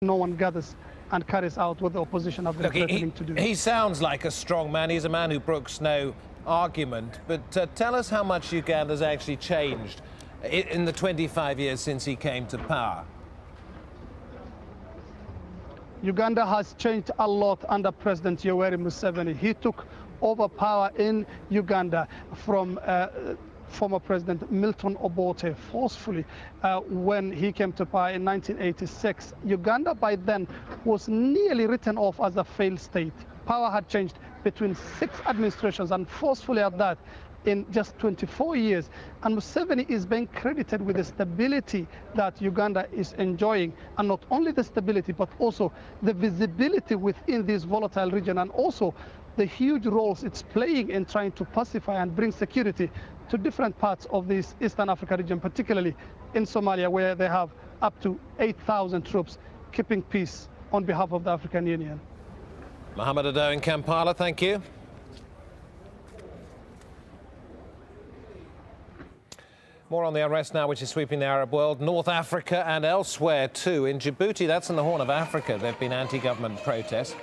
no one gathers and carries out what the opposition have been threatening to do. He sounds like a strong man. He's a man who brooks no argument. But tell us how much Uganda's actually changed in the 25 years since he came to power. Uganda has changed a lot under President Yoweri Museveni. He took over power in Uganda from former President Milton Obote forcefully when he came to power in 1986. Uganda by then was nearly written off as a failed state. Power had changed between 6 administrations, and forcefully at that, in just 24 years. And Museveni is being credited with the stability that Uganda is enjoying, and not only the stability, but also the visibility within this volatile region, and also the huge roles it's playing in trying to pacify and bring security to different parts of this Eastern Africa region, particularly in Somalia, where they have up to 8,000 troops keeping peace on behalf of the African Union. Mohammed Ado in Kampala, thank you. More on the unrest now, which is sweeping the Arab world, North Africa and elsewhere too. In Djibouti, that's in the Horn of Africa, there have been anti-government protests.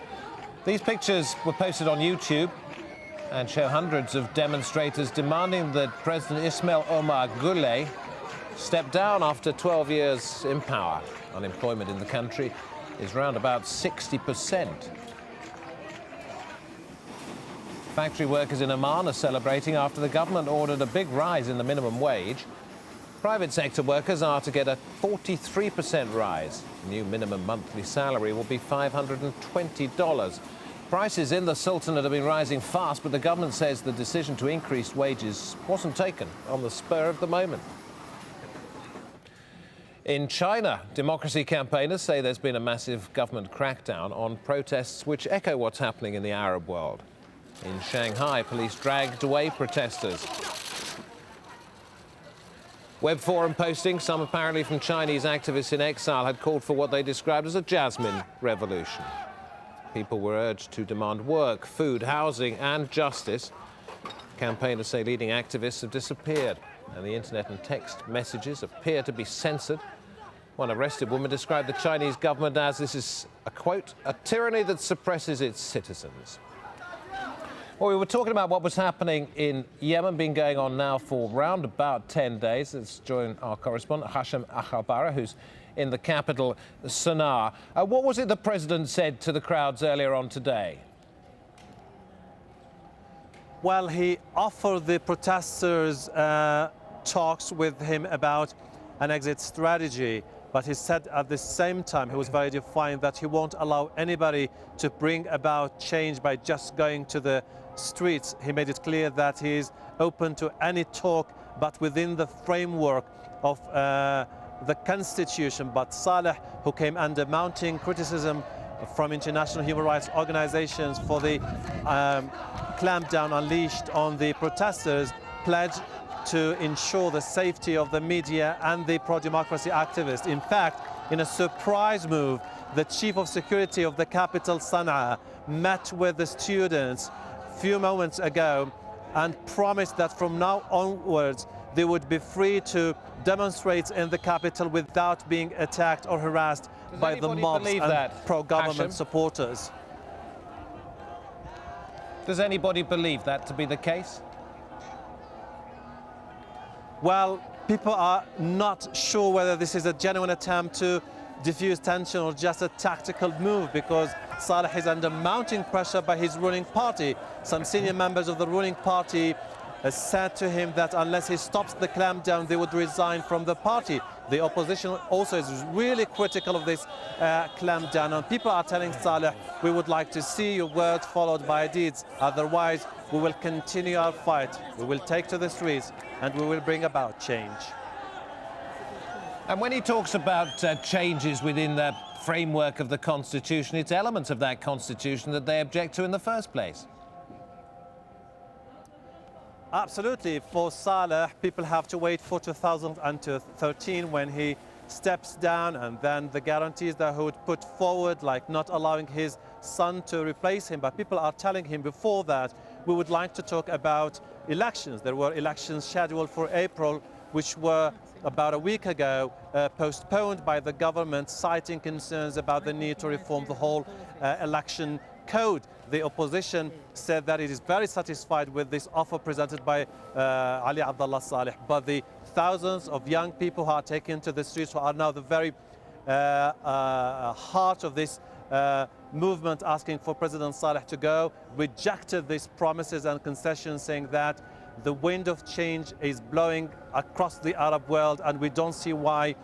These pictures were posted on YouTube and show hundreds of demonstrators demanding that President Ismail Omar Guelleh step down after 12 years in power. Unemployment in the country is around about 60%. Factory workers in Oman are celebrating after the government ordered a big rise in the minimum wage. Private sector workers are to get a 43% rise. The new minimum monthly salary will be $520. Prices in the Sultanate have been rising fast, but the government says the decision to increase wages wasn't taken on the spur of the moment. In China, democracy campaigners say there's been a massive government crackdown on protests which echo what's happening in the Arab world. In Shanghai, police dragged away protesters. Web forum postings, some apparently from Chinese activists in exile, had called for what they described as a jasmine revolution. People were urged to demand work, food, housing and justice. Campaigners say leading activists have disappeared and the internet and text messages appear to be censored. One arrested woman described the Chinese government as, this is a quote, a tyranny that suppresses its citizens. Well, we were talking about what was happening in Yemen, been going on now for round about 10 days. Let's join our correspondent, Hashim Akhabara, who's in the capital, Sana'a. What was it the president said to the crowds earlier on today? Well, he offered the protesters talks with him about an exit strategy. But he said at the same time, he was very defiant that he won't allow anybody to bring about change by just going to the streets. He made it clear that he is open to any talk, but within the framework of the constitution. But Saleh, who came under mounting criticism from international human rights organizations for the clampdown unleashed on the protesters, pledged to ensure the safety of the media and the pro-democracy activists. In fact, in a surprise move, the chief of security of the capital, Sana'a, met with the students a few moments ago and promised that from now onwards they would be free to demonstrate in the capital without being attacked or harassed by the mobs and pro-government supporters. Does anybody believe that to be the case? Well, people are not sure whether this is a genuine attempt to diffuse tension or just a tactical move, because Saleh is under mounting pressure by his ruling party. Some senior members of the ruling party said to him that unless he stops the clampdown, they would resign from the party. The opposition also is really critical of this clampdown, and people are telling Saleh, we would like to see your words followed by deeds, otherwise we will continue our fight, we will take to the streets and we will bring about change. And when he talks about changes within the framework of the Constitution, it's elements of that Constitution that they object to in the first place. Absolutely. For Saleh, people have to wait for 2013 when he steps down, and then the guarantees that he would put forward, like not allowing his son to replace him. But people are telling him before that, we would like to talk about elections. There were elections scheduled for April. which were about a week ago postponed by the government, citing concerns about the need to reform the whole election code. The opposition said that it is very satisfied with this offer presented by Ali Abdullah Saleh, but the thousands of young people who are taken to the streets, who are now the very heart of this movement asking for President Saleh to go, rejected these promises and concessions, saying that the wind of change is blowing across the Arab world and we don't see why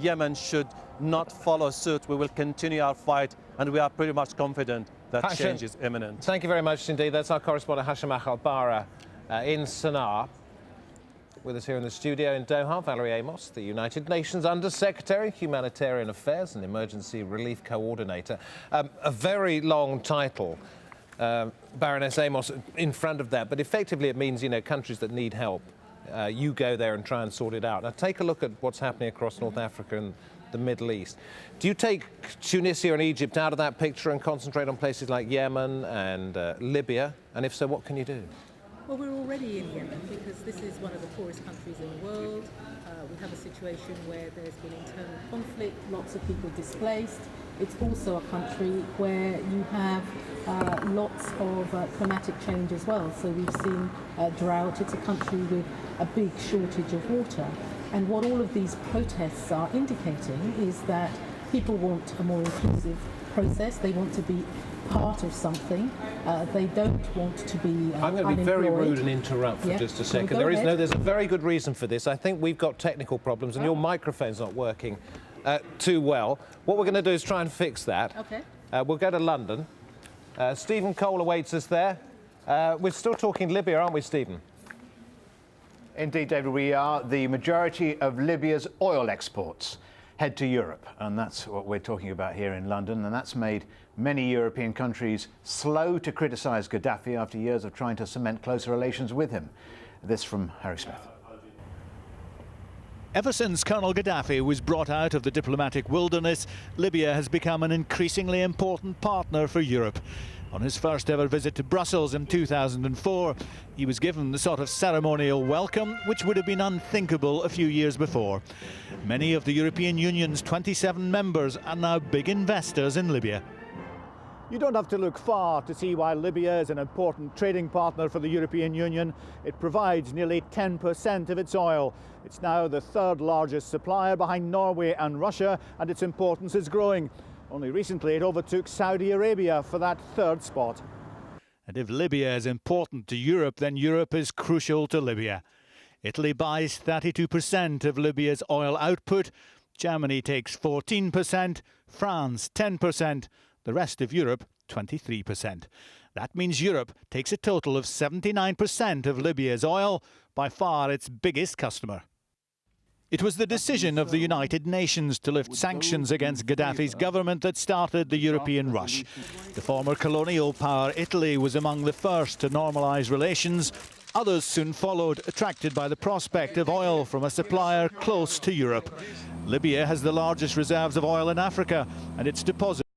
Yemen should not follow suit. We will continue our fight and we are pretty much confident that change is imminent. Thank you very much indeed. That's our correspondent Hashim Al-Bara in Sana'a. With us here in the studio in Doha, Valerie Amos, the United Nations Under-Secretary, Humanitarian Affairs and Emergency Relief Coordinator. A very long title, Baroness Amos, in front of that, but effectively it means, you know, countries that need help, you go there and try and sort it out. Now take a look at what's happening across North Africa and the Middle East. Do you take Tunisia and Egypt out of that picture and concentrate on places like Yemen and Libya? And if so, what can you do? Well, we're already in Yemen because this is one of the poorest countries in the world. We have a situation where there's been internal conflict, lots of people displaced. It's also a country where you have lots of climatic change as well. So we've seen drought. It's a country with a big shortage of water. And what all of these protests are indicating is that people want a more inclusive process. They want to be part of something. They don't want to be I'm going to be very rude and interrupt for just a second. There's a very good reason for this. I think we've got technical problems and your microphone's not working too well. What we're going to do is try and fix that. Okay. We'll go to London. Stephen Cole awaits us there. We're still talking Libya, aren't we, Stephen? Indeed, David, we are. The majority of Libya's oil exports head to Europe, and that's what we're talking about here in London, and that's made many European countries slow to criticise Gaddafi after years of trying to cement closer relations with him. This from Harry Smith. Ever since Colonel Gaddafi was brought out of the diplomatic wilderness, Libya has become an increasingly important partner for Europe. On his first ever visit to Brussels in 2004, he was given the sort of ceremonial welcome which would have been unthinkable a few years before. Many of the European Union's 27 members are now big investors in Libya. You don't have to look far to see why Libya is an important trading partner for the European Union. It provides nearly 10% of its oil. It's now the third largest supplier behind Norway and Russia, and its importance is growing. Only recently it overtook Saudi Arabia for that third spot. And if Libya is important to Europe, then Europe is crucial to Libya. Italy buys 32% of Libya's oil output. Germany takes 14%, France 10%, the rest of Europe 23%. That means Europe takes a total of 79% of Libya's oil, by far its biggest customer. It was the decision of the United Nations to lift sanctions against Gaddafi's government that started the European rush. The former colonial power Italy was among the first to normalise relations. Others soon followed, attracted by the prospect of oil from a supplier close to Europe. Libya has the largest reserves of oil in Africa, and its deposits